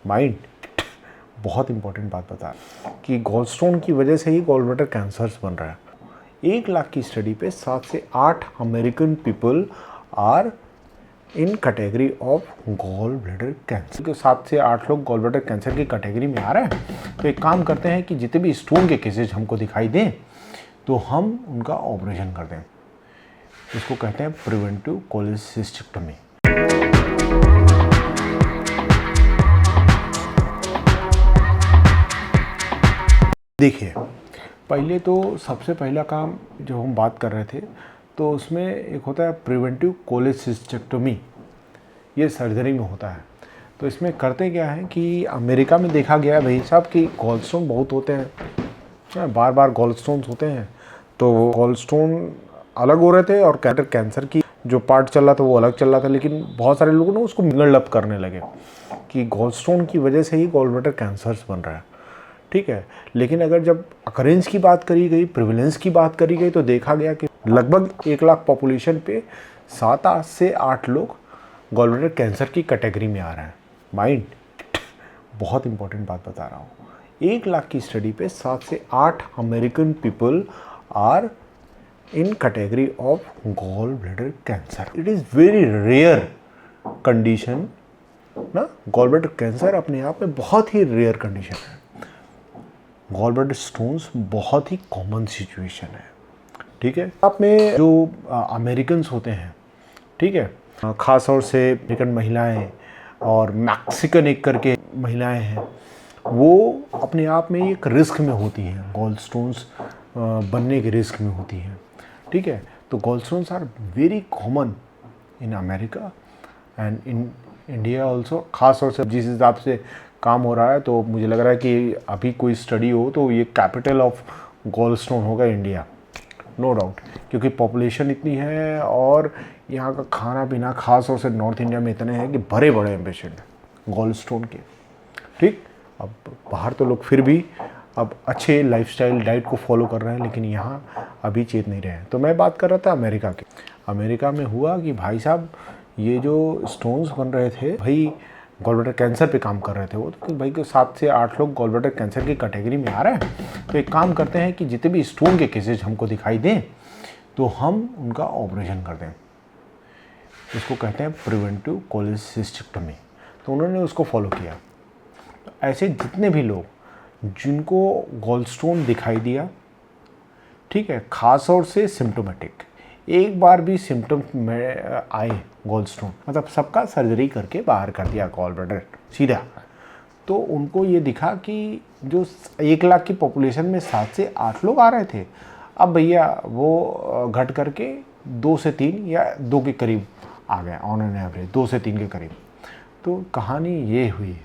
Mind. बहुत important बात बता रहा हूँ कि गॉलस्टोन की वजह से ही गॉल ब्लैडर कैंसर्स बन रहा है। 1 लाख की स्टडी पे 7 से 8 American people are in category of gall bladder cancer. 7 से 8 लोग गॉल ब्लैडर कैंसर की कैटेगरी में आ रहे हैं। तो एक काम करते हैं कि जितने भी स्टोन के केसेज हमको दिखाई दें तो हम उनका ऑपरेशन कर दें। इसको कहते हैं प्रिवेंटिव कोलेसिस्टेक्टमी। देखिए, पहले तो सबसे पहला काम जो हम बात कर रहे थे तो उसमें एक होता है प्रिवेंटिव कोलेसिस्टेक्टमी। ये सर्जरी में होता है। तो इसमें करते क्या है कि अमेरिका में देखा गया भाई साहब कि गॉलस्टोन बहुत होते हैं, बार बार गॉलस्टोन्स होते हैं। तो गॉलस्टोन अलग हो रहे थे और कैंसर की जो पार्ट चल रहा था वो अलग चल रहा था, लेकिन बहुत सारे लोगों ने उसको मिंगल करने लगे कि गॉलस्टोन की वजह से ही गॉल ब्लैडर कैंसर्स बन रहा है। ठीक है, लेकिन अगर जब अकरेंस की बात करी गई, प्रिविलेंस की बात करी गई तो देखा गया कि लगभग 1 लाख पॉपुलेशन पे 7 से 8 लोग गॉल ब्लैडर कैंसर की कैटेगरी में आ रहे हैं। माइंड। बहुत इंपॉर्टेंट बात बता रहा हूँ। 1 लाख की स्टडी पे 7 से 8 American people are in category of gall bladder cancer. It is very rare condition ना। गॉल ब्लैडर कैंसर अपने आप में बहुत ही रेयर कंडीशन है। गॉल ब्लैडर स्टोन्स बहुत ही कॉमन सिचुएशन है। ठीक है, आप में जो अमेरिकन होते हैं, ठीक है, ख़ास तौर से अमेरिकन महिलाएं और मैक्सिकन एक करके महिलाएं हैं, वो अपने आप में एक रिस्क में होती हैं, गॉल स्टोन्स बनने के रिस्क में होती हैं। ठीक है, तो gall stones are very common in America and in India also. ख़ास तौर से जिस हिसाब से काम हो रहा है तो मुझे लग रहा है कि अभी कोई स्टडी हो तो ये कैपिटल ऑफ गॉल स्टोन होगा इंडिया, नो डाउट, क्योंकि पॉपुलेशन इतनी है और यहाँ का खाना पीना खास तौर से नॉर्थ इंडिया में इतने हैं कि भरे बड़े हैं पेशेंट गॉल स्टोन के। ठीक, अब बाहर तो लोग फिर भी अब अच्छे लाइफस्टाइल डाइट को फॉलो कर रहे हैं, लेकिन यहाँ अभी चेत नहीं रहे हैं। तो मैं बात कर रहा था अमेरिका की। अमेरिका में हुआ कि भाई साहब ये जो स्टोन्स बन रहे थे भाई गॉल ब्लैडर कैंसर पे काम कर रहे थे वो, तो भाई 7 से 8 लोग गॉल ब्लैडर कैंसर की कैटेगरी में आ रहे हैं। तो एक काम करते हैं कि जितने भी स्टोन के केसेज हमको दिखाई दें तो हम उनका ऑपरेशन कर दें। इसको कहते हैं प्रिवेंटिव कोलेसिस्टेक्टमी। तो उन्होंने उसको फॉलो किया। तो ऐसे जितने भी लोग जिनको गॉलस्टोन दिखाई दिया, ठीक है, खास तौर से सिम्टोमेटिक, एक बार भी सिम्टम में आए गॉलस्टोन, मतलब सबका सर्जरी करके बाहर कर दिया गॉल ब्लैडर सीधा, तो उनको ये दिखा कि जो 1 लाख की पॉपुलेशन में 7 से 8 लोग आ रहे थे, अब भैया वो घट करके 2 से 3 या 2 के करीब आ गए ऑन एन एवरेज, 2 से 3 के करीब। तो कहानी ये हुई।